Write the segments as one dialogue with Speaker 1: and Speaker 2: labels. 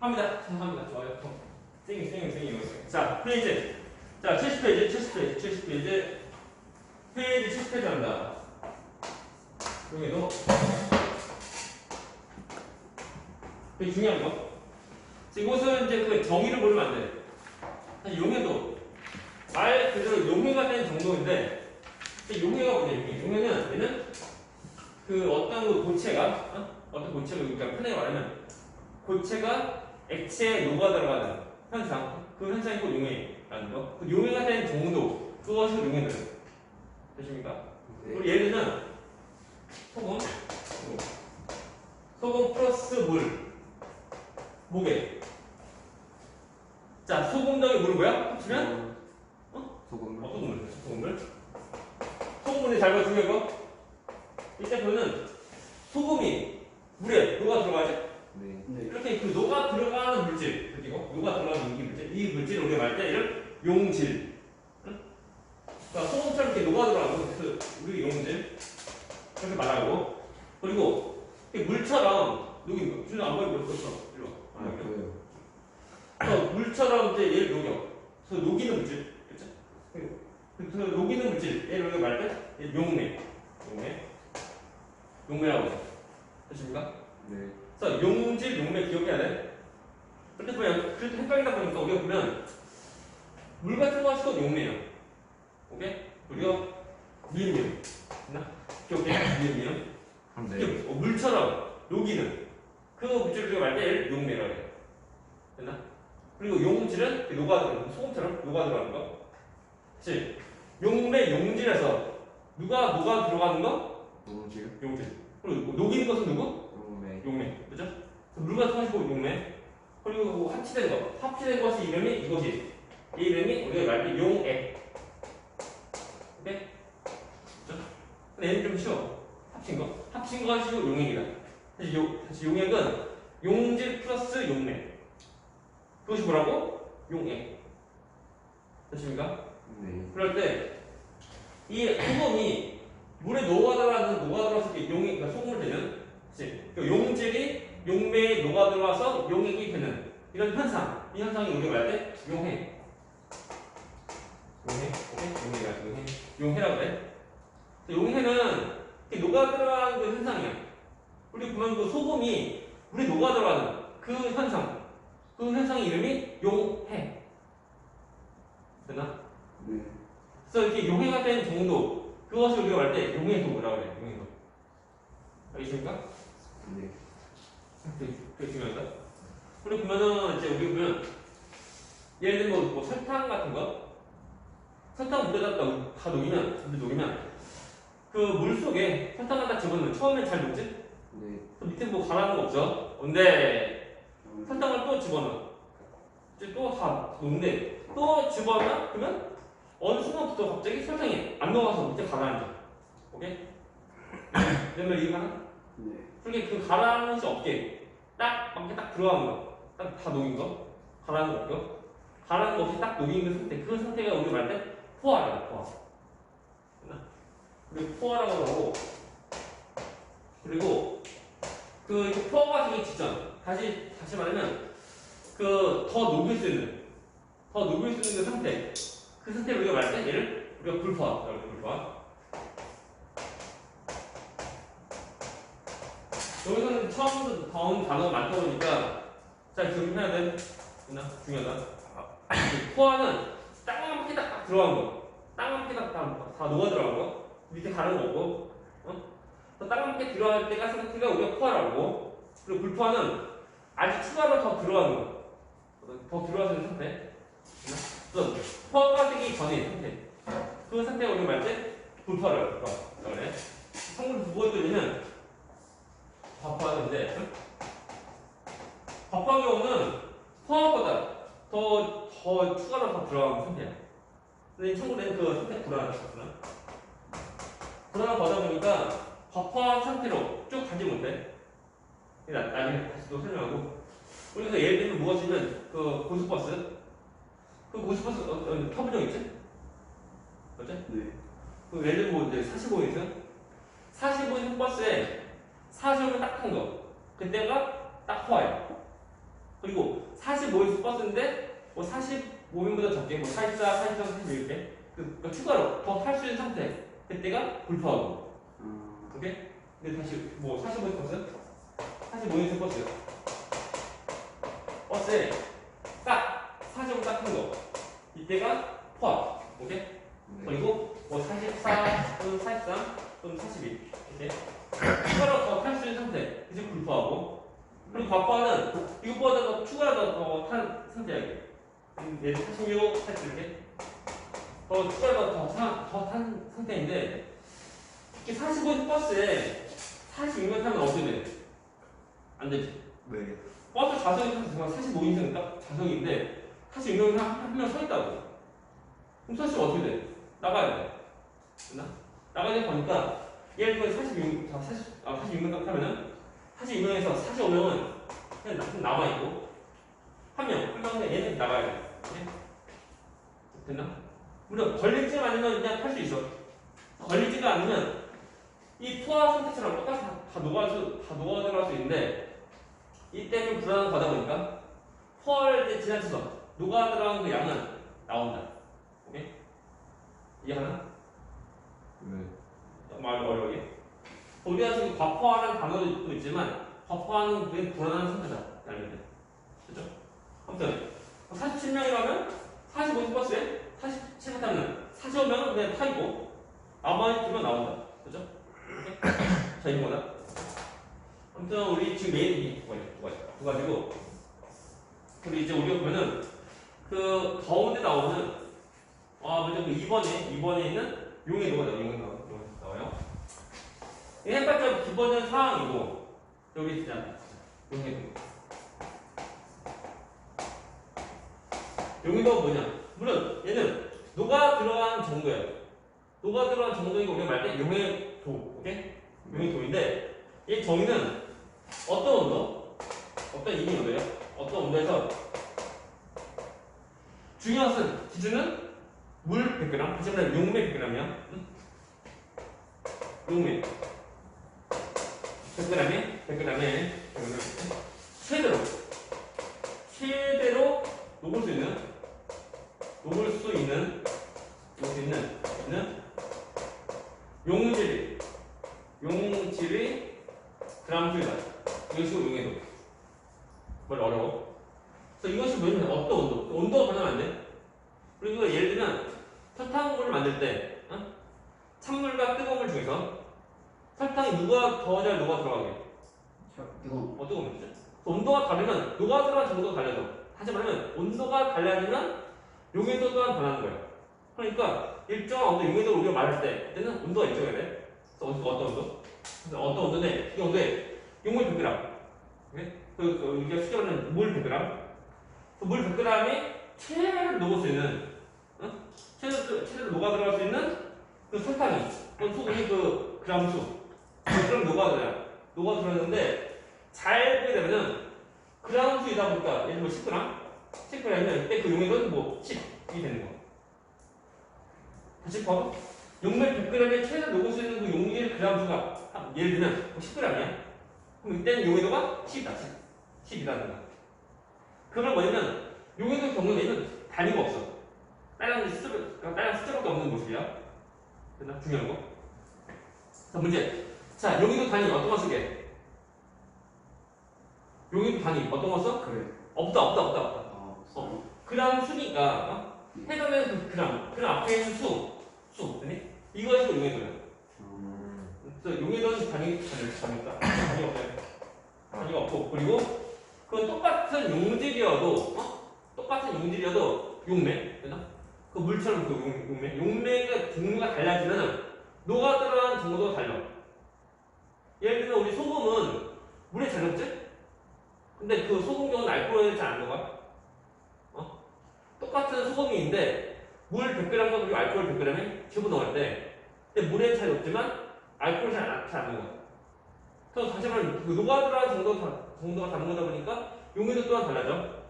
Speaker 1: 합니다. 합니다. 좋아요. 생이 이거. 자, 페이지. 자, 70페이지. 페이지 70페이지 합니다. 여기도 되게 중요한 거. 이것은 이제 그 정의를 모르면 안 돼. 사실 용해도 말 그대로 용해가 된 정도인데, 용해가 뭐냐? 용해는 얘는 그 어떤 그 고체가 어떤 고체가 그러니까 편하게 말하면 고체가 액체에 녹아 들어가는 현상, 그 현상이 곧 용해라는 거. 그 용해가 된 정도, 그것이 용해는 되십니까? 우리 예를 들면 소금 플러스 물. 뭐게? 자, 소금 더하기 물은 뭐야? 합치면? 소금물. 소금물이 잘 봐, 중요한 거. 일단 그거는 소금이 물에 녹아 들어가지?
Speaker 2: 네.
Speaker 1: 이렇게 그 녹아 들어가는 물질, 그리고 녹아 들어가는 이 물질을 우리가 말할 때 이를 용질. 응? 그러니까 소금처럼 이렇게 녹아 들어가는 거, 그래서 우리 용질. 이렇게 말하고. 그리고 물처럼 녹인 거. 준호 안 보이고 있었어. 일로 와. 그래서 물처럼 이제 얘를 녹여. 그래서 녹이는 물질. 그쵸? 그래서 녹이는 물질. 얘를 우리가 말할 때 용매라고 해요. 되십니까?
Speaker 2: 네.
Speaker 1: 그래서 용질, 용매 기억해야 돼. 그런데 보면, 그래도 헷갈리다 보니까 우리가 보면, 물 같은 거 하시고 용매예요. 오케이? 우리가 미음. 기억해? 미음.
Speaker 2: 네.
Speaker 1: 물처럼 녹이는 그 물질을 우리가 말할 때 용매라고 해요. 됐나? 그리고 용질은 녹아 들어가는 소금처럼 녹아 들어가는 거. 그치? 용매, 용질에서 누가 녹아 들어가는 거? 용질. 그리고 녹이는 것은 누구? 용매. 그죠? 물 같은 거 하시고 용매. 그리고 합치된 거. 합치된 것이 이름이 이것이. 이 이름이 우리가 말할 때 용액. 오케이? 그죠? 근데 얘는 좀 쉬워. 합친 거 하시고 용액이다. 다시 용액은 용질 플러스 용매. 그것이 뭐라고? 용액. 됐습니까?
Speaker 2: 네.
Speaker 1: 그럴 때 이 소금이 물에 녹아들어서 용액, 그러니까 소금을 되는, 그 용질이 용매에 녹아들어와서 용액이 되는 이런 현상. 이 현상이 우리가 말할 때 용해. 오케이? 용해라고 해. 용해는 녹아들어가는 그 현상이야. 우리 보면 그 소금이 물에 녹아들어가는 그 현상. 그 현상의 이름이 용해. 됐나?
Speaker 2: 네.
Speaker 1: 그래서 이렇게 용해가 된 정도, 그것을 우리가 말할 때 용해도라고 해요. 용해도. 알겠습니까?
Speaker 2: 네.
Speaker 1: 되게 중요하다. 우리 보면은 이제 우리 보면 예를 들면 뭐 설탕 같은 거, 설탕 물에다 다 녹이면 그 물 속에 설탕을 다 집어넣으면 처음엔 잘 녹지?
Speaker 2: 네.
Speaker 1: 그 밑에 뭐 가라앉는 거 없죠? 근데 설탕을 또 집어넣어. 이제 또 다 녹는데 또 집어넣으면 그러면 어느 순간부터 갑자기 설탕이 안 녹아서 밑에 가라앉아. 오케이? 그러면 이해가나?
Speaker 2: 네.
Speaker 1: 그렇게 그 가라앉는 수 없게 딱 맞게 딱 들어가는 거, 딱 다 녹인 거, 가라앉는 거 없고, 가라앉는 거 없이 딱 녹인 그 상태, 그 상태가 우리 말할 때 포화야, 포화. 그리고 포화라고 하고, 그리고 그 포화가 되기 직전, 다시 말하면 그 더 녹일 수 있는 그 상태, 그 상태를 우리가 말할 때 얘를 우리가 불포화라고 해요, 불포화. 여기서는 처음부터 나온 단어가 많다 보니까 잘 기억해야 돼. 중요하다. 포화는 땅만큼 딱 들어간 거. 땅만큼 다 녹아 들어간 거. 밑에 가는 거고. 땅만큼 들어갈 때가 상태가 우리가 포화라고. 그리고 불포화는 아직 추가로 더 들어가는 거. 더 들어가서 있는 상태. 그래서 포화가 되기 전인 상태. 그 상태가 우리가 말할 때 불포화라고 그래. 성분 두 번째 되면 밥화인데 밥화 경우는 포화보다 더 추가로 더 들어가는 상태야. 근데 참고로 그 상태 불안하다 보니까 밥화 상태로 쭉 가지 못해. 나중에 다시 또 설명하고. 우리가 예를 들면 무엇이면 그 고속버스 터부정 있지? 맞지?
Speaker 2: 네.
Speaker 1: 그 예를 들면 뭐 이제 45인승 버스에 45면 딱 한 거. 그때가 딱 포화야. 그리고 45에서 버스인데 뭐 45명보다 적게 뭐 44, 43, 41 이렇게 그러니까 추가로 더 탈 수 있는 상태 그때가 불포하고 오케이? 근데 다시 뭐 45에서 버스? 45에서 버스에 딱 45 딱 한 거 이때가 포함 오케이? 그리고 뭐 44 또는 43 또는 41 이렇게 추가로 더 탈 수 있는 상태 이제 불포하고 그리고 과포하는 이것보다 더 추가로 더 탄 상태야 이게 예를 46, 47 이렇게 더 추가로 더 탄 상태인데 특히 45 버스에 46명 타면 어떻게 돼? 안 되지.
Speaker 2: 왜?
Speaker 1: 버스 좌석이 45인승 딱 좌석인데 46명 한 명 서 있다고. 그럼 서있으면 어떻게 돼? 나가야 돼. 됐나? 나가야 돼 보니까 예를 들어 46명 타면은 42명에서 45명은 그냥 남아있고 한 명은 얘는 나가야 돼. 네? 됐나? 물론 걸리지가 않으면 그냥 탈 수 있어. 걸리지가 않으면 이 포화 상태처럼 똑같이 다 녹아들어갈 수 있는데 이때 좀 불안한 거다 보니까 포화를 이제 지나쳐서 녹아들어가는 그 양은 나온다. 오케이? 이해하나? 말 어려워요. 우리가 지금 과포화라는 단어도 있지만 과포화는 그게 불안한 상태다. 알면 돼. 그죠? 아무튼 47명이라면 45인 버스에 47명 타면 45명은 그냥 타있고 나머지 2명 나온다. 그죠? 자, 이거다. 아무튼 우리 지금 메인이 두 가지고 우리 이제 우리가 보면은 그 가운데 나오는 먼저 그 2번에 있는 용의 노가 나와요. 이 햇볕적 기본적인 상황이고 여기 있잖아. 용의 노. 용의 노가 뭐냐? 물론 얘는 노가 들어간 정도예요. 노가 들어간 정도이고 우리가 말 때 용의 도, 오케이? 용의 도인데 이 정의는 어떤 온도? 어떤 이미 온도예요? 어떤 온도에서 중요한 것은 기준은 물 100g, 하지만 용매 100g이야. 용매 100g에 최대로 녹을 수 있는 용질의 그람수이다. 이것이 용해도. 뭘 어려워. 그래서 이것이 뭐냐면 어떤 온도? 온도가 변하면 안 돼. 그리고 예를 들면 설탕물을 만들 때 찬물과 뜨거운 물 중에서 설탕이 누가 더 잘 녹아 들어가게? 뜨거운 물이죠. 온도가 다르면 녹아 들어간 정도가 달라져. 하지만 온도가 달라지면 용해도 또한 변하는 거예요. 그러니까 일정한 온도 용해도를 우리가 말할 때 그때는 온도가 일정해야 돼. 그래서 어떤 온도? 어떤 온도인데 이 온도에 용물 100g. 우리가 수정하는 물 100g. 그 물 100g이 최대로 녹을 수 있는 최대로 녹아 들어갈 수 있는 그 설탕이 소금이 그 그람수 그럼 녹아 들어가는데 잘 보게 되면은 그람수이다 보니까 예를 들면 10g이면 이때 그 용해도는 뭐 10이 되는 거. 다시 봐봐. 용매 100g에 최대로 녹을 수 있는 그 용의 그람수가 예를 들면 10g이야. 그럼 이때는 용해도가 10이다. 10이라는 거야. 그건 뭐냐면 용해도 경우에는 단위가 없어. 다양한 숫자밖에 없는 모습이야. 됐나? 중요한 거. 자, 문제. 자, 용해도 단위 어떤 거 쓰게? 용해도 단위 어떤 거 써?
Speaker 2: 그래.
Speaker 1: 없다. 그람 수니까 해당되는 그 그람 앞에 있는 수. 이거에서 용해도야. 그래서 용해도는 단위가 없고 그리고 그 똑같은 용질이어도 용매 되나? 그 물처럼 그 용매가 종류가 달라지면 녹아 들어간 정도가 달라. 예를 들면 우리 소금은 물에 잘 녹지? 근데 그 소금 경우는 알코올에 잘 안 녹아. 똑같은 소금인데 물 100g과 그리고 알코올 100g에 집어넣을 때 근데 물에 잘 녹지만 알코올이 잘 안 녹아. 그래서 다시 말하면 그 녹아 들어간 정도가 다른 거다 보니까 용해도 또한 달라져.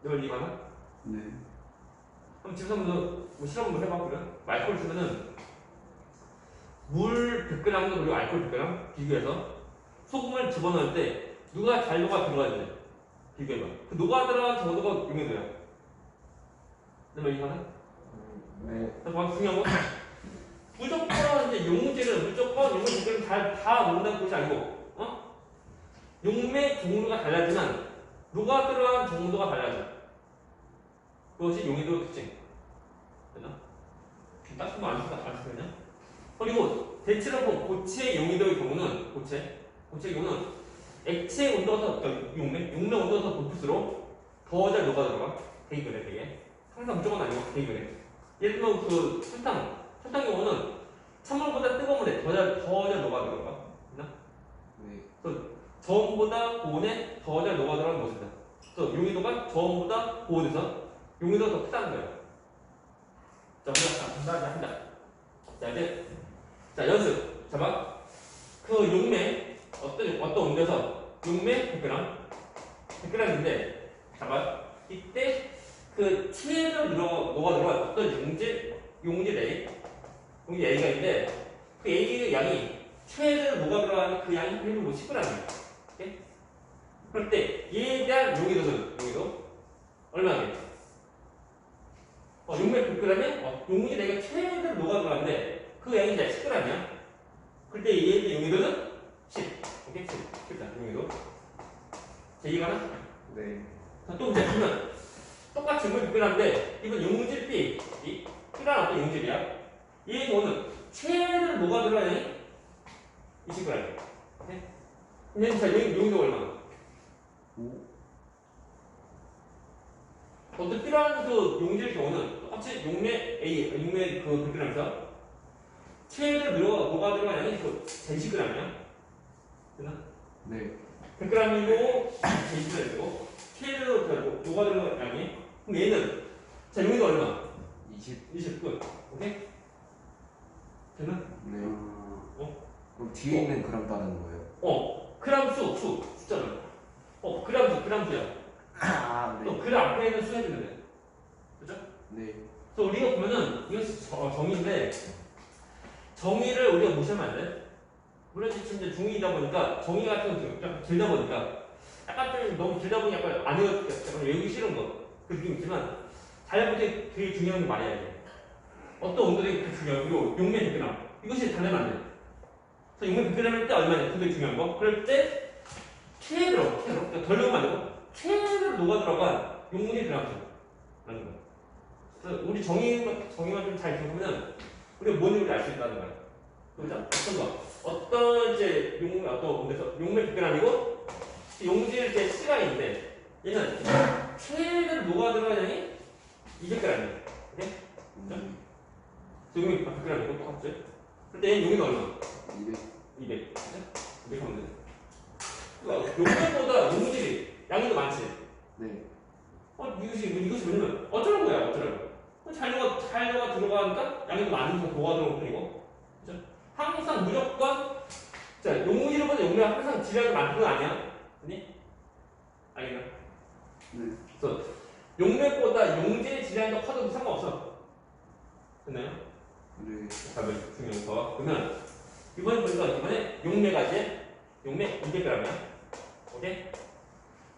Speaker 1: 이걸 이해가나?
Speaker 2: 네.
Speaker 1: 그럼 집에서 한번 뭐 실험 한번 해봐. 그래? 알코올 쓰면은 물 100g 그리고 알코올 100g 비교해서 소금을 집어넣을 때 누가 잘 녹아 들어가야 돼? 비교해봐. 그 녹아 들어간 정도가 용해도야. 내가 이해하나?
Speaker 2: 네.
Speaker 1: 그래서 중요한 건 무조건 이제 용질은 무조건 용의 두께는 다 녹는다는 것이 아니고, 용매 종류가 달라지만 녹아 들어간 정도가 달라져. 그것이 용해도 특징. 됐나? 딱 보면 안 쓰냐? 그리고 대체로 보면 고체 용해도의 경우는 고체의 경우는 액체 온도가 더 용매 온도가 더 높을수록 더 잘 녹아 들어가. 되게 그래 되게. 항상 무조건 아니고 되게 그래. 예를 들면 그 설탕 경우는 찬물보다 뜨거운 물에 더 잘 녹아 들어가. 됐나?
Speaker 2: 네.
Speaker 1: 그래서 저온보다 고온에 더 잘 녹아 들어가는 모습이다. 그래서 용해도가 저온보다 고온에서 용해도가 더 크다는 거예요. 자, 우리가 한다. 자, 이제 자 연습. 잡아. 그 용매 어떤 온도에서 용매 100g인데 잡아. 이때 그 최대로 녹아 들어간 어떤 용질 A가 있는데 그 A의 양이 최대로 녹아 들어가는 그 양이 10g이에요. 오케이? 그럴 때 얘에 대한 용해도 얼마나 돼? 용매 100g에 용질 A가 최대로 녹아 들어가는데 그 양이 이제 10g이야. 그럴 때 얘에 대한 용해도는 10. 오케이? 10다 용해도. 자, 이해가 나?
Speaker 2: 네.
Speaker 1: 자, 또 이제 보면 똑같이 용매 100g인데 이건 용질 B B란 어떤 용질이야? 얘의 경우는 최대로 녹아 들어가는 양이 20g. 오케이? 근데 자, 용해도 얼마나?
Speaker 2: 5.
Speaker 1: 어떤 필요한 그 용질 경우는 똑같이 용매 그 100g에서 최대로 녹아 들어간 양이 그 20g이야. 됐나?
Speaker 2: 네.
Speaker 1: 100g이고 20g이고 최대로 녹아 들어간 양이 그럼 얘는 자 용해도 얼마? 20 끝. 오케이? 됐나?
Speaker 2: 네.
Speaker 1: 어?
Speaker 2: 그럼 뒤에 있는 그람 따르는 거예요?
Speaker 1: 그람 숫자는 그람 수야.
Speaker 2: 아,
Speaker 1: 또 그 앞에 있는 수 해주면 돼. 그죠?
Speaker 2: 네.
Speaker 1: 그래서 우리가 보면은 이것이 정의인데 정의를 우리가 무시하면 안 돼. 물론 지금 이제 중2이다 보니까 정의 같은 거 좀 길다 보니까 약간 좀 너무 길다 보니 약간 안 외우기 싫은 그 느낌 있지만 잘 볼 때 되게 중요한 거 말해야 돼. 어떤 온도들이 중요한 거 용매 100g 이것이 달래면 안 돼. 그래서 용매 100g일 때 얼마냐? 그게 중요한 거. 그럴 때 최대로 그러니까 덜 녹으면 안 되고 최대로 녹아 들어간 용문이 들어가는 거야. 그래서 우리 정의만 좀 잘 기억하면 우리가 뭔지 알 수 있다는 거야. 그죠? 어떤 거? 어떤 이제 어떤 온도에서 용매 100g이고 용질 이제 C가 있는데 얘는 최대로 녹아 들어간 양이 200g이야. 오케이? 용매 100g이고 똑같지? 근데 얘는 용매는 얼마? 200. 200 하면 돼. 용매보다 용질이 양이 더 많지?
Speaker 2: 네.
Speaker 1: 이것이 왜냐면 어쩌라는 거야. 잘 녹아 들어가니까 양이 더 많으니까 녹아 들어올 뿐이고. 그죠? 항상 무조건 자, 용질보다 용매가 항상 질량이 많은 건 아니야. 아니? 알겠나?
Speaker 2: 네.
Speaker 1: 그래서 용매보다 용질의 질량이 더 커도 상관없어. 됐나요?
Speaker 2: 네.
Speaker 1: 답을 중요한 거. 그러면 이번에 용매가 이제 용매 200g이야. 오케이?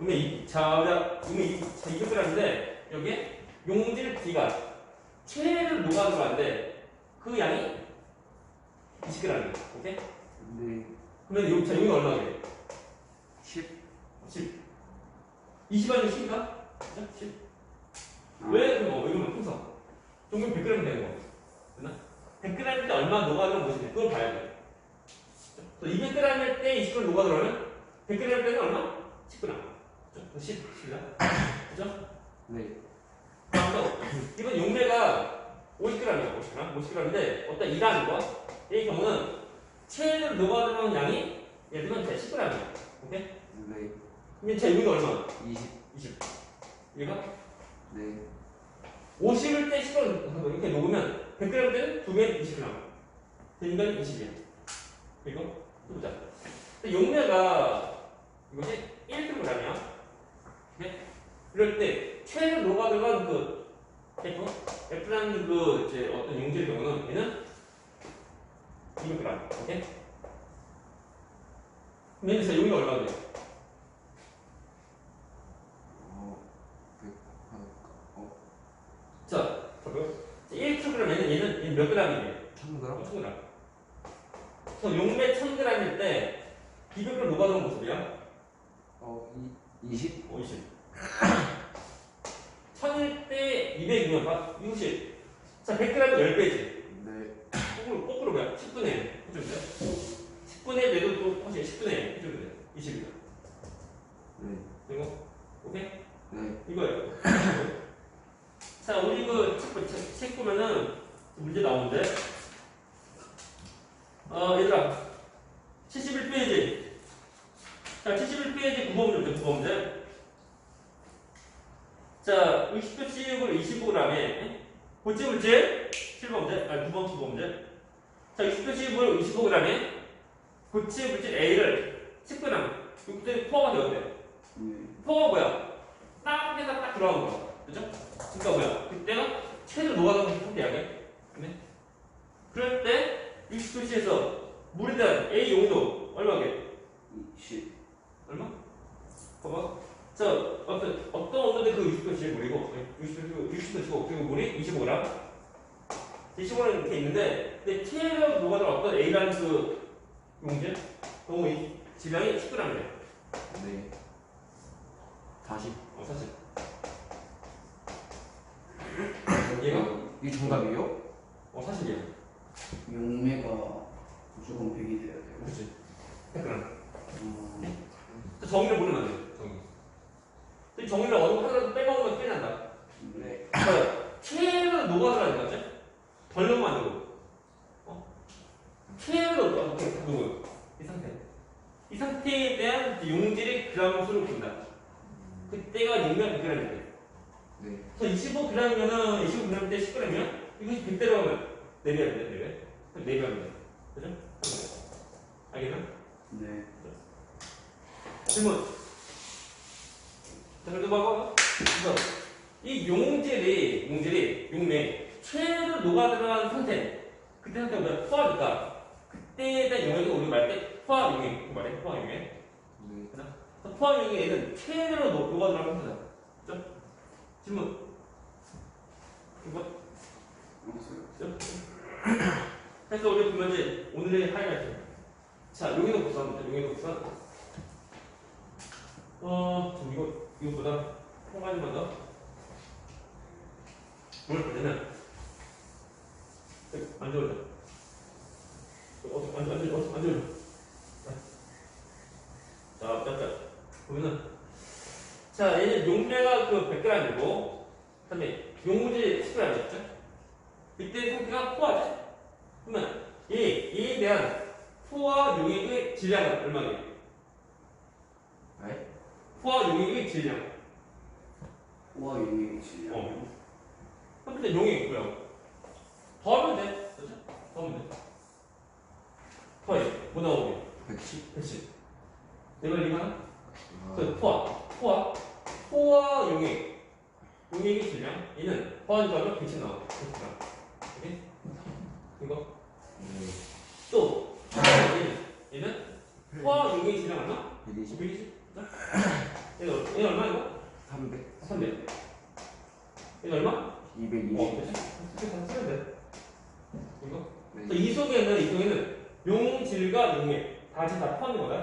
Speaker 1: 용매 200g인데 여기에 용질 B가 최대로 녹아 들어가는데 그 양이 20g이야. 오케이?
Speaker 2: 네.
Speaker 1: 그러면 용이 얼마 돼?
Speaker 2: 10.
Speaker 1: 20 아니면 10인가? 10. 왜 이러면 풍선? 종균 100g 되는 거. 됐나? 100g일 때 얼마 녹아 들어온 것인지 그걸 봐야 돼. 200g일 때 20g 녹아 들어오면 100g일 때는 얼마? 10g. 10라. 그죠?
Speaker 2: 네.
Speaker 1: 그래서 이번 용매가 50g이야. 50g인데 어떤 일하는 거? 이 경우는 최대로 녹아 들어온 양이 예를 들면 10g이야. 오케이?
Speaker 2: 네.
Speaker 1: 그럼 제 용매가 얼마?
Speaker 2: 20.
Speaker 1: 얘가?
Speaker 2: 네.
Speaker 1: 50일 때 10g 이렇게 녹으면 100g 때는 2배는 20g. 그러니까 20이야. 이거 보자. 용매가 이것이 1kg이야. 네? 이럴 때 최대로 녹아 들어간 그 F라는 그 이제 어떤 용질의 경우는 얘는 200g. 오케이? 그럼 얘는 용이 얼마나 돼? 1000g이면 얘는 몇 g이에요?
Speaker 2: 1000g?
Speaker 1: 1000g. 그래서 용매 1000g일 때 비백을 녹아드는 모습이야.
Speaker 2: 20?
Speaker 1: 20. 1000일 때 200이면 60. 자, 100g은 10배지.
Speaker 2: 네.
Speaker 1: 거꾸로 뭐야? 10분의 1 해주면 돼. 10분의 1 내도 또 혹시 10분의 1 해주면 돼. 20이다.
Speaker 2: 네.
Speaker 1: 이거? 오케이?
Speaker 2: 네.
Speaker 1: 이거예요. 자, 우리 그 책 보면은 문제 나오는데. 얘들아. 71페이지. 자, 71페이지 9번 문제, 9번 문제. 자, 60도 C육을 25g에 고체물질 7번 문제, 아니 9번 문제. 자, 60도 C육을 25g에 고체물질 A를 10g. 이때 포화가 되었대요. 포화가 뭐야? 땅에다 딱 들어간 거야. 그죠? 그러니까 뭐야? 그때가 최대로 녹아가는 상태야. 네? 그럴 때 60도씨에서 물에 대한 A 용도 얼마게?
Speaker 2: 20.
Speaker 1: 얼마? 봐봐. 자, 어떤 온도인데 그 60도씨의 물이고 60도씨고 그리고 물이 25g. 25g은 이렇게 있는데 근데 최대로 녹아들어 어떤 A라는 그 용질? 그 질량이 10g이래.
Speaker 2: 네. 40.
Speaker 1: 40. 얘가?
Speaker 2: 이게 정답이에요?
Speaker 1: 40이야.
Speaker 3: 용매가 무조건 100이 돼야 돼요.
Speaker 1: 그렇지. 100g.
Speaker 3: 어,
Speaker 1: 정의를 모르면 안 돼. 정의. 근데 정의를 어느 하나라도 빼먹으면 큰일 난다.
Speaker 3: 네.
Speaker 1: 그러니까 최대로 녹아들어야 되지. 덜 넣으면 안 되고. 최대로 녹아요. 이 상태. 이 상태에 대한 용질의 그람 수를 본다. 그때가 용량 100g이 돼.
Speaker 2: 네.
Speaker 1: 그래서 25g이면은 25g 때 10g이면 이것이 100대로 하면 4배 하면 돼. 4배. 4배 하면 돼. 그죠? 알겠나?
Speaker 3: 네.
Speaker 1: 질문. 자, 그래도 봐봐. 그래서 이 용질이 용매 최대로 녹아들어간 상태. 그때 상태가 뭐야? 포화니까. 그때에 대한 용액을 우리 말할 때 포화 용액. 말해. 포화 용액.
Speaker 2: 네.
Speaker 1: 포화 용액에는 최대로 녹아들어간 상태다. 그죠? 질문. 이거.
Speaker 3: 없어요.
Speaker 1: 그래서 우리 보면 이제 오늘의 하이라이트. 자, 용의도 복수합니다. 용의도 복수. 좀 이거보다 한 가지만 더. 뭘 보냐면, 앉아오자. 앉아오자. 자, 보면은, 자, 얘는 용매가 그 100g이고, 그 다음에 용무질 10g이었죠? 이때 상태가 포화지? 그러면 얘에 대한 포화 용액의 질량은 얼마예요?
Speaker 2: 네?
Speaker 1: 포화 용액의 질량.
Speaker 3: 포화 용액이 질량.
Speaker 1: 근데 용액이 뭐야? 더하면 돼. 그렇죠? 더하면 돼. 더해. 뭐 나오게?
Speaker 2: 110?
Speaker 1: 그렇지. 내가 이거는 그 포화 용액의 질량. 얘는 포화 더하면 110 나와. 100g. 오케이? 이거.
Speaker 2: 네.
Speaker 1: 또 얘는 포화 용액의 질량 얼마?
Speaker 2: 120?
Speaker 1: 120. 얘는 얼마 이거?
Speaker 2: 300?
Speaker 1: 300. 얘는 얼마?
Speaker 2: 220?
Speaker 1: 그렇지. 다 쓰면 돼. 이거.
Speaker 2: 네.
Speaker 1: 그래서 이 속에는 용질과 용액 다 포함된 거다.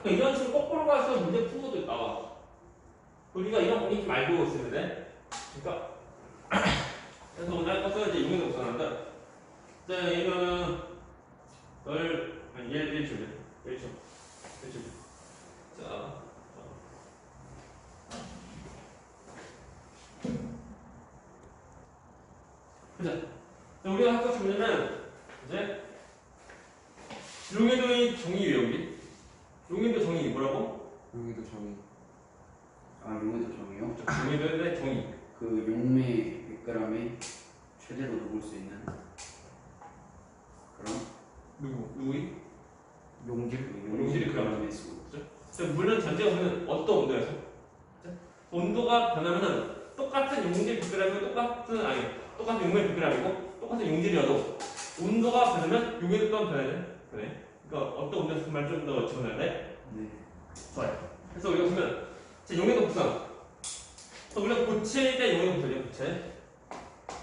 Speaker 1: 그러니까 이런 식으로 거꾸로 가서 문제 푸는 것도 나와. 우리가 이런 거 잊지 말고 있으면 돼. 그러니까 그래서 오늘 할 것은 이제 용액을 구성한다. 자, 이거는 아니 1초. 자. 보자. 우리가 할 것이 뭐냐면 이제 용해도의 정의 외우기. 용해도 정의 뭐라고?
Speaker 2: 여기도 정의.
Speaker 3: 아, 용매도 정이요?
Speaker 1: 용해도의 정의.
Speaker 3: 그 용매 100g에 최대로 녹을 수 있는 그런
Speaker 1: 누구이?
Speaker 2: 용질?
Speaker 1: 용질이 그럼.
Speaker 3: g의 수.
Speaker 1: 물론 전제가 보면 어떤 온도에서 온도가 변하면은 똑같은 용질 100g이면 똑같은 용매 100g이고 똑같은 용질이어도 온도가 변하면 용해도 또한 변해. 그러니까 어떤 온도에서 그 말 좀 더 집어넣어야 돼?
Speaker 3: 네.
Speaker 1: 좋아요. 그래서 우리가 보면 제 용해도 구성. 우리가 고체에 대한 용해도 구성이야. 고체.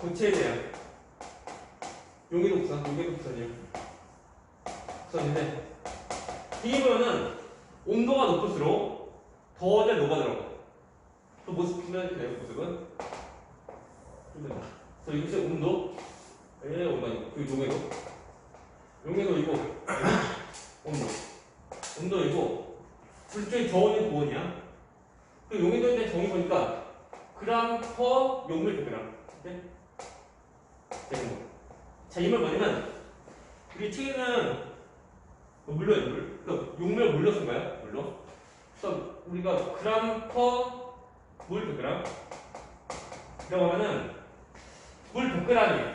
Speaker 1: 고체에 대한 용의도 곡선, 용의도 곡선이에요. 곡선인데 D면은 온도가 높을수록 더 잘 녹아들어가. 그 모습 보면 돼요. 모습은. 그래서 여기서 온도, 온도 아니고 그 용해도이고 온도이고 둘 중에 저온이 고온이야. 그 용해도에 대한 정의 보니까 그램 퍼 용물 per 그램. 이렇게 되는 거. 자, 이 말 뭐냐면 우리 책에는 물로예요, 물. 그 용물 물로 쓴 거야, 물로. 그래서 우리가 그램 퍼 물 per 그램 이라고 하면은 물 100g이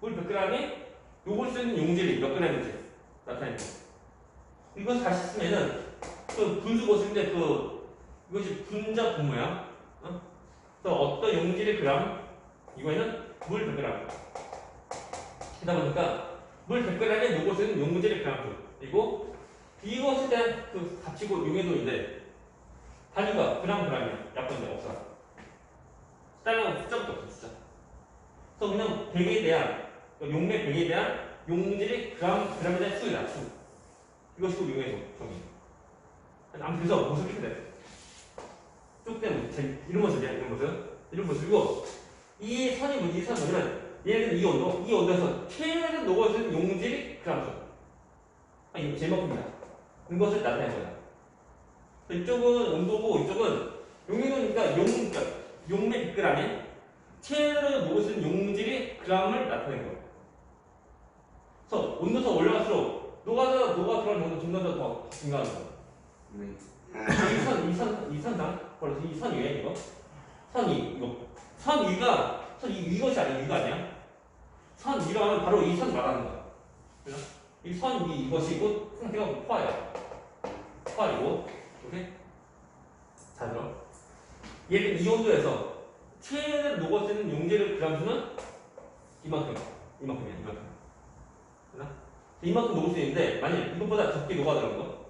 Speaker 1: 물 100g이 요걸 쓰는 용질이 몇 g인지 나타내는 거. 이것을 다시 쓰면은 그 분수 거슬인데 이것이 분자 분모야. 그래서 어떤 용질의 그램 이거에는 물 100g. 그러다 보니까 물 100g에 요걸 쓰는 용질의 그램 수. 그리고 이것에 대한 그 값이고 용해도인데 단위가 그램이야. 약분돼 없어. 다른 숫자부터 없어 숫자. 그래서 그냥 100에 대한 용매 100에 대한 용질의 그램에 대한 수이다 수. 이것이 곧 용해도 정의. 아무튼 그래서 모습이 이렇게 돼. 쭉 된 이런 모습이야. 이런 모습이고 이 선이 뭐지? 이 선이 뭐냐면 예를 들면 이 온도에서 최대한 녹아주는 용질이 그램 수. 이거 제목입니다. 이것을 나타낸 거야. 이쪽은 온도고 이쪽은 용해도니까 용매 100g에 최대로 녹아주는 용질이 그램을 나타낸 거야. 그래서 온도 더 올라갈수록 녹아들어가는 정도 점점 더 증가하는 거야.
Speaker 2: 네.
Speaker 1: 이 선상 벌써 이 선 위에 이거 선 위 이거 선 위가 이것이 아니야 이거 아니야 선 위로 하면 바로 이 선 말하는 거야. 이 선 위 이것이고 상태가 포화이고 오케이 자 들어 얘를 이 온도에서 최대로 녹아쓰는 용질의 그램 수는 이만큼이야 이만큼 녹을 수 있는데 만약 이것보다 적게 녹아들어간 거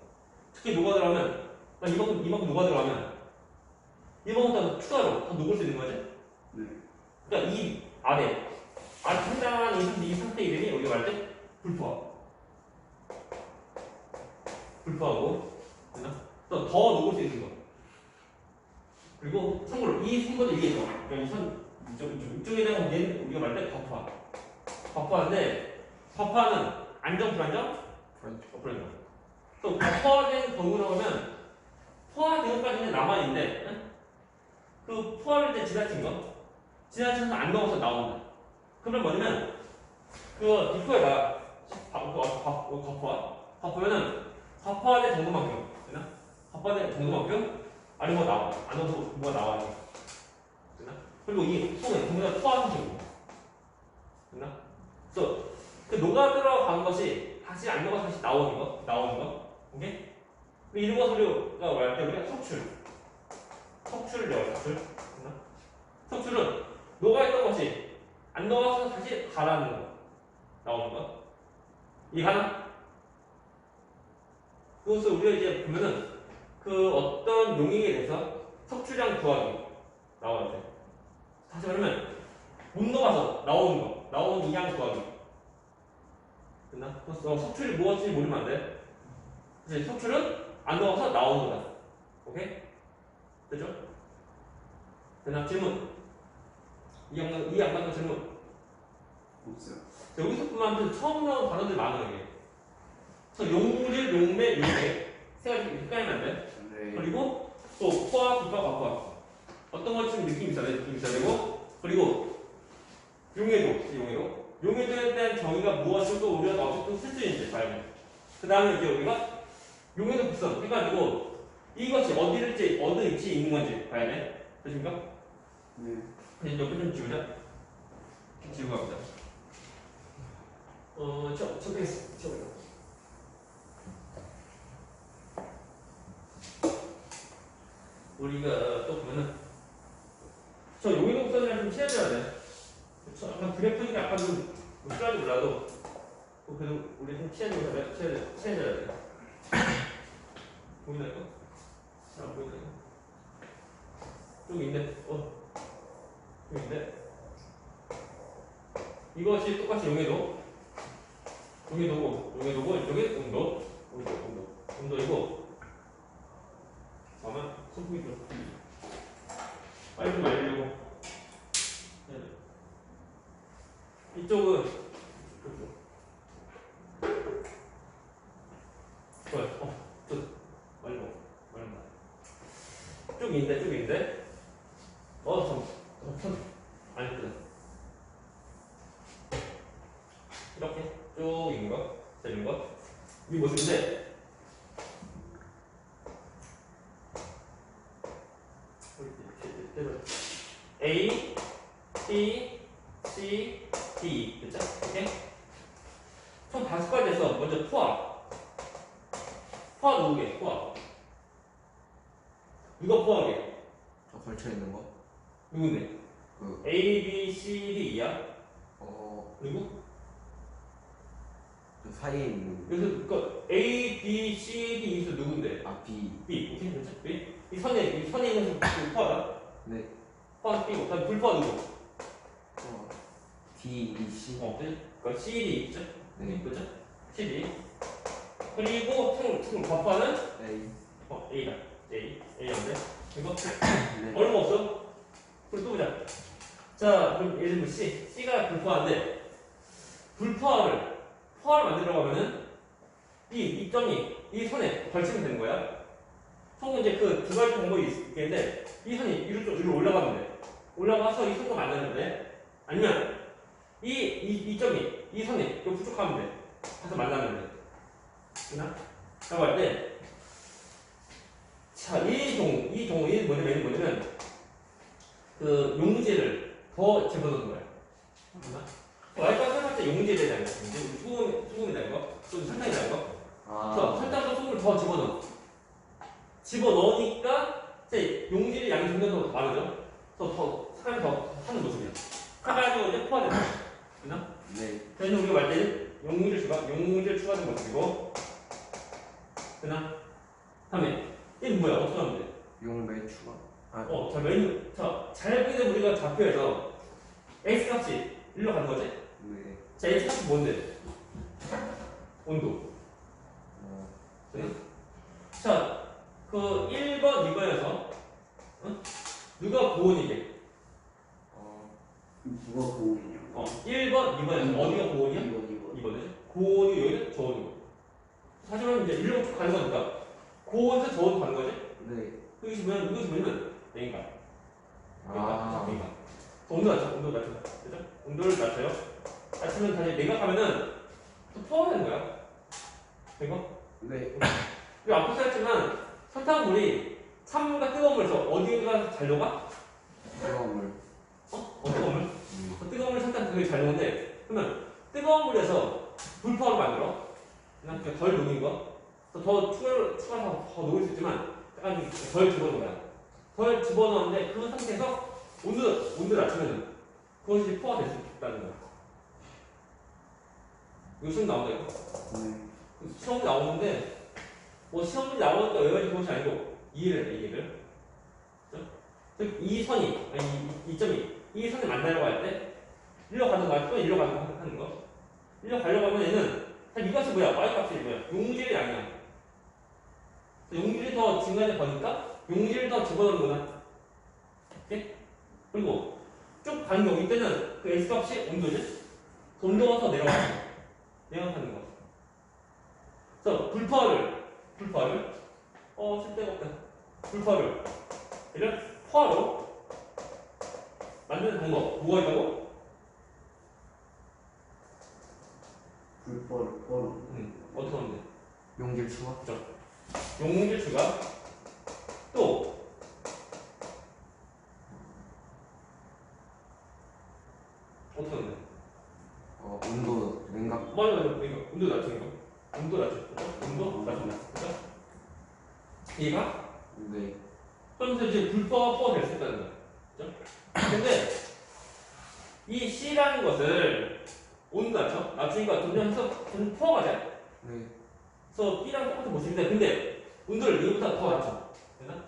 Speaker 1: 특히 녹아들어가면 이만큼 녹아들어가면 이만큼 추가로 더 녹을 수 있는 거지.
Speaker 3: 네.
Speaker 1: 그러니까 이 아래 상당한 이 상태 이름이 우리가 말할 때 불포하고 또 더 녹을 수 있는 거. 그리고 참고로 이 선거를 위해서 이쪽에 대한 얘는 우리가 말할 때 버퍼인데 버퍼는 안정 불안정? 불안정. 또 포화된 경우라고 하면 포화되기까지는 남아있는데 그 포화를 이제 지나쳐서 안 넘어서 나온다. 그러면 뭐냐면 그 디포에다가 버퍼면은 버퍼된 정도만큼 버퍼된 정도만큼 안에 뭐가 나와. 안 넘어서 뭐가 나와야 돼. 그리고 이 속에 전부 다 포화 성질이고 그래서 그 녹아들어간 것이 다시 안 녹아서 다시 나오는 거. 오케이? 이런 것을 우리가 말할 때 우리가 석출을 내요. 석출은 녹아있던 것이 안 녹아서 다시 가라앉는 거. 나오는 거. 이해가나? 그것을 우리가 이제 보면은 그 어떤 용액에 대해서 석출량 구하기 나와야 돼. 다시 말하면 못 녹아서 나오는 이 양 구하기. 됐나? 그래서 석출이 무엇인지 모르면 안 돼. 그래서 석출은 안 녹아서 나오는 거다. 오케이? 됐죠? 됐나? 질문. 이 양반도 질문.
Speaker 3: 없어요.
Speaker 1: 자, 여기서뿐만 처음 나온 단어들 많아요, 이게. 그래서 용질, 용매, 용매. 세 가지 헷갈리면 안 돼.
Speaker 3: 네.
Speaker 1: 그리고 또 포화, 불포화, 과포화. 어떤 것 좀 느낌이 있어야 되고. 그리고 용해도. 용해도에 대한 정의가 무엇이고 또 우리가 어떻게 쓸 수 있는지 봐야 그 다음에 이제 우리가 용해도 곡선 해가지고 이것이 어느 위치에 있는 건지 봐야 돼. 되십니까?
Speaker 3: 네.
Speaker 1: 이제 옆에 좀 지우자. 지우고 갑니다. 치워볼까? 우리가 또 보면은 저 용해도 곡선이랑 좀 친해져야 돼. 약간 그래프니까 약간 좀 못쓸지 몰라도 그래도 우리 좀 친해져야 돼. 보이나 이거? 잘 안 보이나 이거? 좀 있네. 좀 있네. 이것이 똑같이 용해도고 이쪽에 온도이고 아마 소품이 좀 빨리 좀 알려고 이쪽은 좋아요. 말려 쭉인데 아니 그래 이렇게 쭉인 거 되는 거 이 모습인데 A, B, C, D 됐죠? 이렇게 총 5가지에서 먼저 포화 누구게? 포화 누가 포화게?
Speaker 2: 저 걸쳐 있는 거?
Speaker 1: 누군데?
Speaker 2: 그
Speaker 1: A, B, C, D, E야? 누구?
Speaker 2: 그 사이에 있는
Speaker 1: 그래서 그 A, B, C, D, E에서 누군데?
Speaker 2: B.
Speaker 1: B 오케이 됐죠? B? 이 선에 있는 그 포화다
Speaker 2: 네.
Speaker 1: 포화 B고 그다음 불포화 누구?
Speaker 2: D, E, C.
Speaker 1: 그치? 그러니까 C, D 있죠?
Speaker 2: 네.
Speaker 1: 그죠? C, D 그리고 총 과포화는
Speaker 2: A.
Speaker 1: A다 A인데 이거
Speaker 2: 네.
Speaker 1: 얼마 없어? 그럼 또 보자. 자, 그럼 예를 들면 C가 불포화인데 포화를 만들려고 하면은 이 점이 이 선에 걸치면 되는 거야. 총 이제 그 두 가지 방법이 있겠는데 이 선이 위로 올라가면 돼. 올라가서 이 선과 만나는 돼. 아니면 이 점이 이 선에 이거 부족하면 돼. 가서 만나면 돼. 되나? 라고 할 때 자, 이 종이 뭐냐면 그 용지를 더 집어넣는 거야. 와이프가 설탕 때 용지에 대한 거, 소금이라는 거, 또 설탕이라는 거. 그래서 설탕과 소금을 더 집어넣으니까 이제 용지의 양이 점점 더 많아져. 사람이 더 사는 모습이야. 그래가지고 이제 포화된다. 됐나?
Speaker 2: 네.
Speaker 1: 그래서 우리가 말 때는 용지를 추가하는 모습이고, 됐나? 다음에 얘는 뭐야? 어떻게 하면 돼?
Speaker 2: 용매 추가.
Speaker 1: 잘 보이는 우리가 좌표에서 x 값이 일로 가는 거지?
Speaker 2: 네.
Speaker 1: 자, x 값이 뭔데? 온도. 네? 자, 그 1번, 2번에서 누가 고온이게?
Speaker 3: 누가 고온이냐?
Speaker 1: 1번, 2번에서 어디가 고온이야?
Speaker 3: 2번.
Speaker 1: 2번에? 고온이 여기는 저온이고. 사실은 이제 일로 쭉 가는 거니까 고온에서 저온 가는 거지?
Speaker 2: 네.
Speaker 1: 여기서 뭐냐면 냉각. 냉각. 온도 낮춰. 그죠? 온도를 낮춰요. 낮추면 다시 냉각하면은 또 포화되는 거야. 이거?
Speaker 2: 네.
Speaker 1: 그리고 앞에서 했지만 설탕물이 찬물과 뜨거운 물에서 어디가 잘 녹아?
Speaker 2: 뜨거운 물.
Speaker 1: 뜨거운 물? 뜨거운 물 설탕 되게 잘 녹는데 그러면 뜨거운 물에서 불포화로 만들어. 그러니까 덜 녹인 거. 더 추가로 더 녹일 수 있지만 약간 덜 집어넣은 거야. 덜 집어넣었는데 그 상태에서 온도 낮추면 그것이 포화될 수 있다는 거야. 이거 시험 나온대요.
Speaker 2: 네.
Speaker 1: 시험 나오는데 시험이 나오니까 외워야지 그것이 아니고 이해를. 즉 이 선이 이 점이 이 선에 만나려고 할 때 일로 가는 거야. 또 일로 가는 거 하는 거. 일로 가려고 하면 얘는 이것이 뭐야? y 값이 뭐야? 용질이 아니야. 용질이 더 중간에 거니까 용질을 더 집어넣는 거다. 오케이? 그리고 쭉 가는 경우 이때는 그 x 값이 온도지? 온도가 더 내려가는 거. 그래서 불포화를 쓸 데가 없다. 불포화를 이런 포화로 만드는 방법 뭐가 있다고?
Speaker 3: 불포로.
Speaker 1: 어떻게 하면 돼?
Speaker 2: 용질 추가.
Speaker 1: 용질 추가 또 어떻게 하면 돼?
Speaker 2: 온도 냉각.
Speaker 1: 맞아. 온도 낮추는 거. 온도 낮춘다. 그죠? 이해가?
Speaker 2: 네.
Speaker 1: 그러면서 이제 불포화 포화 될 수 있다는 거야. 그죠? 근데 이 C라는 것을 온도 낮추니까 점점 포화가 돼.
Speaker 2: 네.
Speaker 1: 그래서 B랑 똑같은 모습인데 근데 온도를 이거보다 더 낮춰. 되나?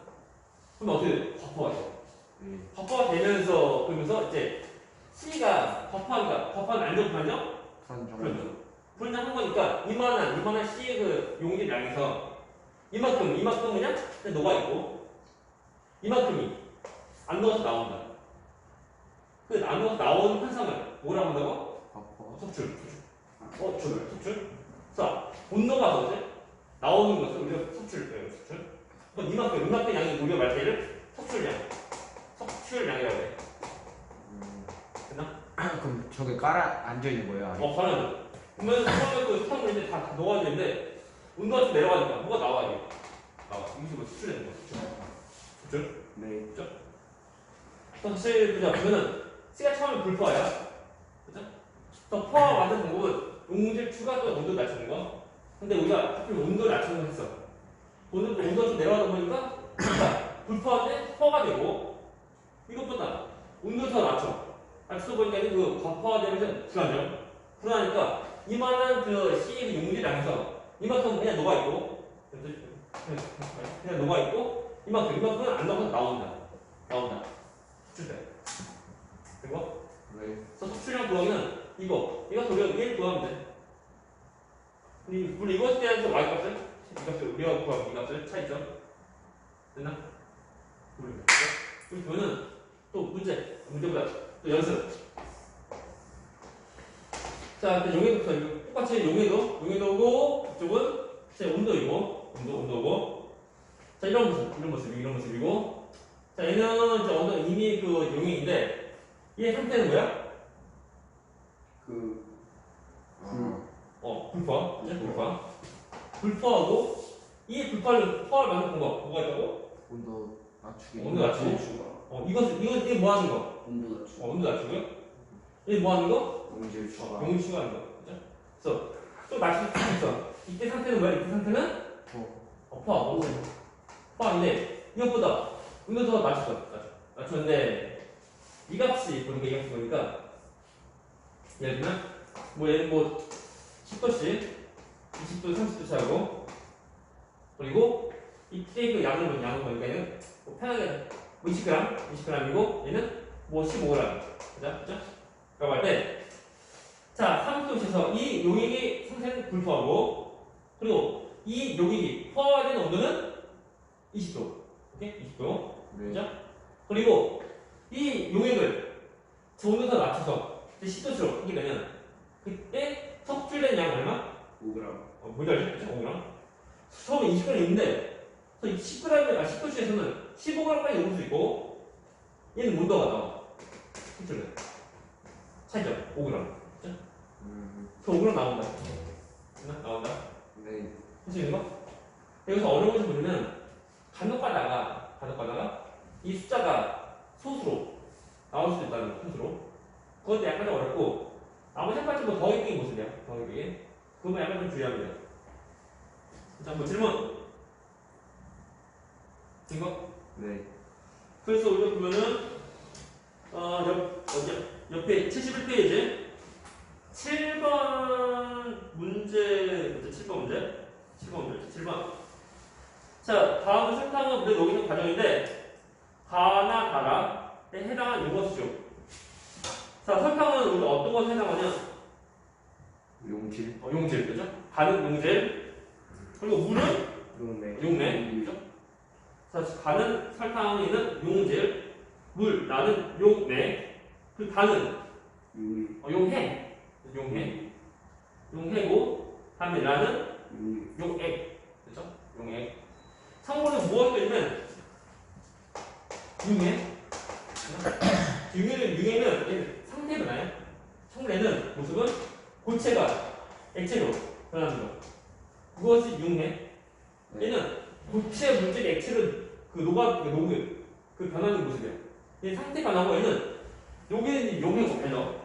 Speaker 1: 그럼 어떻게 돼? 과포화 돼.
Speaker 2: 네.
Speaker 1: 과포화 되면서 그러면서 이제 C가 법한 안정판정?
Speaker 2: 불안정.
Speaker 1: 그렇죠. 불안정한 거니까 이만한 C의 그 용질량에서 이만큼 그냥 녹아있고 이만큼이 안 녹아서 나온다. 그 안 녹아서 나오는 현상을 뭐라고 한다고?
Speaker 2: 바꿔.
Speaker 1: 속출. 속출. 자, 못 녹아서 이제 나오는 것을 우리가 속출이에요. 속출. 그럼 이만큼 양이 우리가 말 때를 속출량이라고 해. 됐나?
Speaker 2: 그럼 저게 깔아 앉아 있는 거예요? 아니?
Speaker 1: 당연하죠. 그러면 처음에 그 수산물 이제 다 녹아야 되는데 온도가 좀 내려가니까 뭐가 나와야 돼. 이게 뭐 수출되는 거야. 수출.
Speaker 2: 네.
Speaker 1: 사실 보자 보면은 C가 처음에 불포화야. 그죠? 그래서 포화 만든 방법은 용질 추가 또 온도 낮추는 거. 근데 우리가 하필 온도를 낮추는 걸 했어. 온도가 좀 내려가다 보니까 불포화 때 포화가 되고 이것보다 온도를 더 낮춰 보니까 그 과포화되면 불안하니까 이만한 그 C의 용질량에서 이만큼 그냥 녹아있고 이만큼은 안 녹아서 나온다. 수출돼. 그리고 그래서 수출량 구하면 이거 우리가 1 구하면 돼. 우리 이것에 대한 y 값을 우리가 구하면 이 값을 차이점 됐나? 우리 보면은 또 문제보다 또 연습. 자, 용해도부터 똑같이 용해도고 이쪽은 제 온도이고 자 이런 모습이고 자 얘는 이제 온도 이미 그 용해인데 얘 상태는 뭐야? 불포하고 이 불포를 만든 방법 뭐가 있다고?
Speaker 2: 온도 낮추기.
Speaker 1: 온도 낮추고 이게 뭐 하는 거? 온도 낮추고요. 이게 뭐 하는 거?
Speaker 2: 용질 추가.
Speaker 1: 용질 추가하는 거. 그죠? 그래서 또 낮출 수 있어. 이때 상태는 뭐야? 이때 상태는? 포화인데 이것보다 온도 더 낮췄는데 이 값이 보니까 예를 들면 얘는 10도씩 20도 30도 차고 그리고 이때 그 양을 보니까 얘는 편하게 20g이고 얘는 15g 그죠? 라고 할 때 자, 사무소에서 이 용액이 상태는 불포하고 그리고 이 용액이 포화된 온도는 20도 오케이? 20도 그죠? 그리고 이 용액을 온도 더 낮춰서 10도로 하게 되면 그때 석출된 양 얼마?
Speaker 3: 5g.
Speaker 1: 뭔지 알지? 5g. 처음에 20g인데 10도씨에서는 15g까지 녹을 수 있고 얘는 온도가 나와. 석출된 차이점 5g. 그죠? 5g 나온다. 나온다.
Speaker 2: 네.
Speaker 1: 할 수 있는 거? 여기서 어려운 것이 뭐냐면 간혹 가다가 이 숫자가 소수로 나올 수도 있다는 거, 소수로. 그것도 약간 좀 어렵고 나머지 한 가지 더 이긴 모습이야. 더 이긴. 그거만 약간 좀 주의하면 돼요. 자, 질문. 이거?
Speaker 2: 네.
Speaker 1: 그래서 우리가 보면은 옆에 71페이지 7번 문제 7번. 자, 다음 설탕은 우리 녹이는 과정인데 가나 가라에 해당한 용어 수죠. 자, 설탕은 우리 어떤 것에 해당하냐?
Speaker 2: 용질.
Speaker 1: 용질, 그죠? 가는 용질. 그리고 물은 용매, 그죠? 자, 가는 설탕에는 용질, 물, 나는 용매, 그 가는 용해고, 다음에 나는 용액, 그죠? 용액. 성분은 무엇도 있는 유해는 상태로 나요. 성내는 모습은 고체가 액체로 변하는 거. 그것이 융해. 얘는 고체 물질이 액체로 변하는 모습이야. 얘 상태 변하고 얘는 여기는 용해고 배너.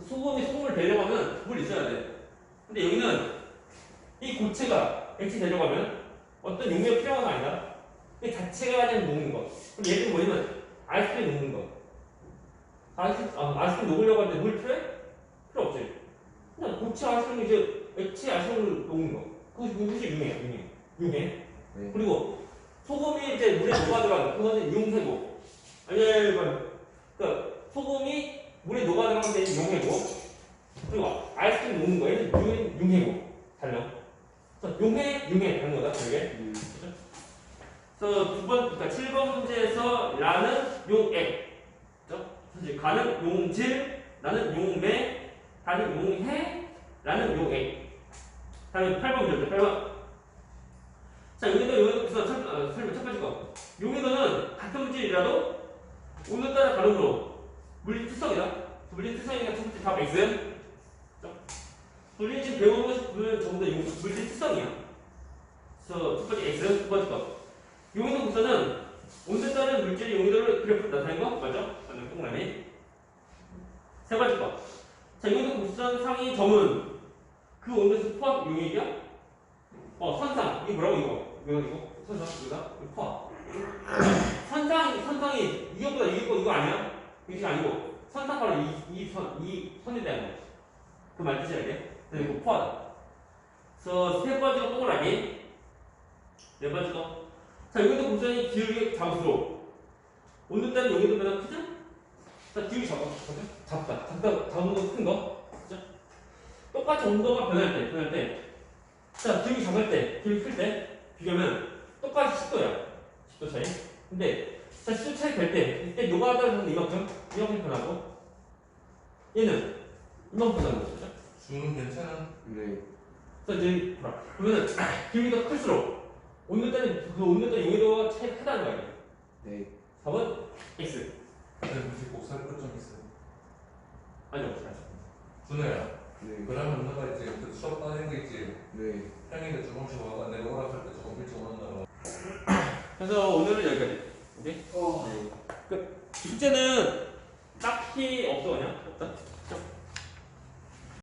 Speaker 1: 소금을 데려가면 물 있어야 돼. 근데 여기는 이 고체가 액체 데려가면 어떤 용매가 필요한 거 아니다. 이 자체가 그냥 녹는 거. 그럼 얘는 뭐냐면 아이스크림 녹는 거. 아이스크림 녹으려고 하는데 물 필요해? 필요 없지. 그냥 고체 아이스크림 이제 액체 아이스크림을 녹는 거. 그것이 융해.
Speaker 2: 네.
Speaker 1: 그리고 소금이 이제 물에 녹아 들어가는 그것은 융세고. 그러니까 소금 물에 녹아 들어가면 되는 용해고, 그리고 아이스크림 녹는 거에는 융해고 달려. 그래서 융해 다른 거다 이게. 그래서 그러니까 7번 문제에서 라는 용액, 그죠? 사실 가는 용질, 나는 용매, 다는 용해, 라는 용액. 다음에 8번 문제입니다. 8번. 자, 여기서 설명 첫 번째 거. 용해도는 같은 물질이라도 오늘따라 다름으로 물리 특성이다. 물리 특성이니까 첫 번째 답 X. 우리 지금 배우고 싶은 전부 다 물질 특성이야. 그래서 첫 번째 X, 두 번째 거. 용해도 국선은 온도에 따른 물질의 용해도를 그래프 나타낸 거 맞죠? 맞는 동그라미. 세 번째 거. 자, 용해도 국선 상위 점은 그 온도에서 포함 용액이야? 선상. 이게 뭐라고 이거? 선상 이거다? 이거 포함. 선상이 이거보다 이거 아니야? 이게 아니고 선상 바로 이 선에 대한 거. 그 말 뜻이 알게? 이거 포함. 그래서 세 번째 거 동그라미. 네 번째 거. 자, 여기도 곡선이 기울기 작을수록 온도 따른 용해도 변화 크죠? 자, 기울기 작은 거 큰 거. 그죠? 똑같이 온도가 변할 때. 자, 기울기 작을 때, 기울기 클 때, 비교하면 똑같이 10도야. 10도 차이. 근데, 자, 10도 차이 될 때, 이때 녹아들어서 이만큼 변하고, 얘는 이만큼 변하는 거죠.
Speaker 4: 주는 괜찮아.
Speaker 2: 네.
Speaker 1: 그래서 이제, 그러면은, 기울기가 클수록, 온도 따른 용해도가 차이가 크다는 거 아니에요.
Speaker 2: 네.
Speaker 1: 4번, X.
Speaker 4: 근데 굳이 꼭살 것좀 있어.
Speaker 1: 아니요,
Speaker 4: 준호야.
Speaker 2: 네.
Speaker 4: 그러면 너가 이제 그 수업 따는 거 있지.
Speaker 2: 네.
Speaker 4: 형이가 조금씩 와가 내가 오락할 때 조금 일찍 온다고.
Speaker 1: 그래서 오늘은 여기까지. 오케이?
Speaker 3: 어.
Speaker 1: 숙제는 딱히 없어, 그냥. 없다.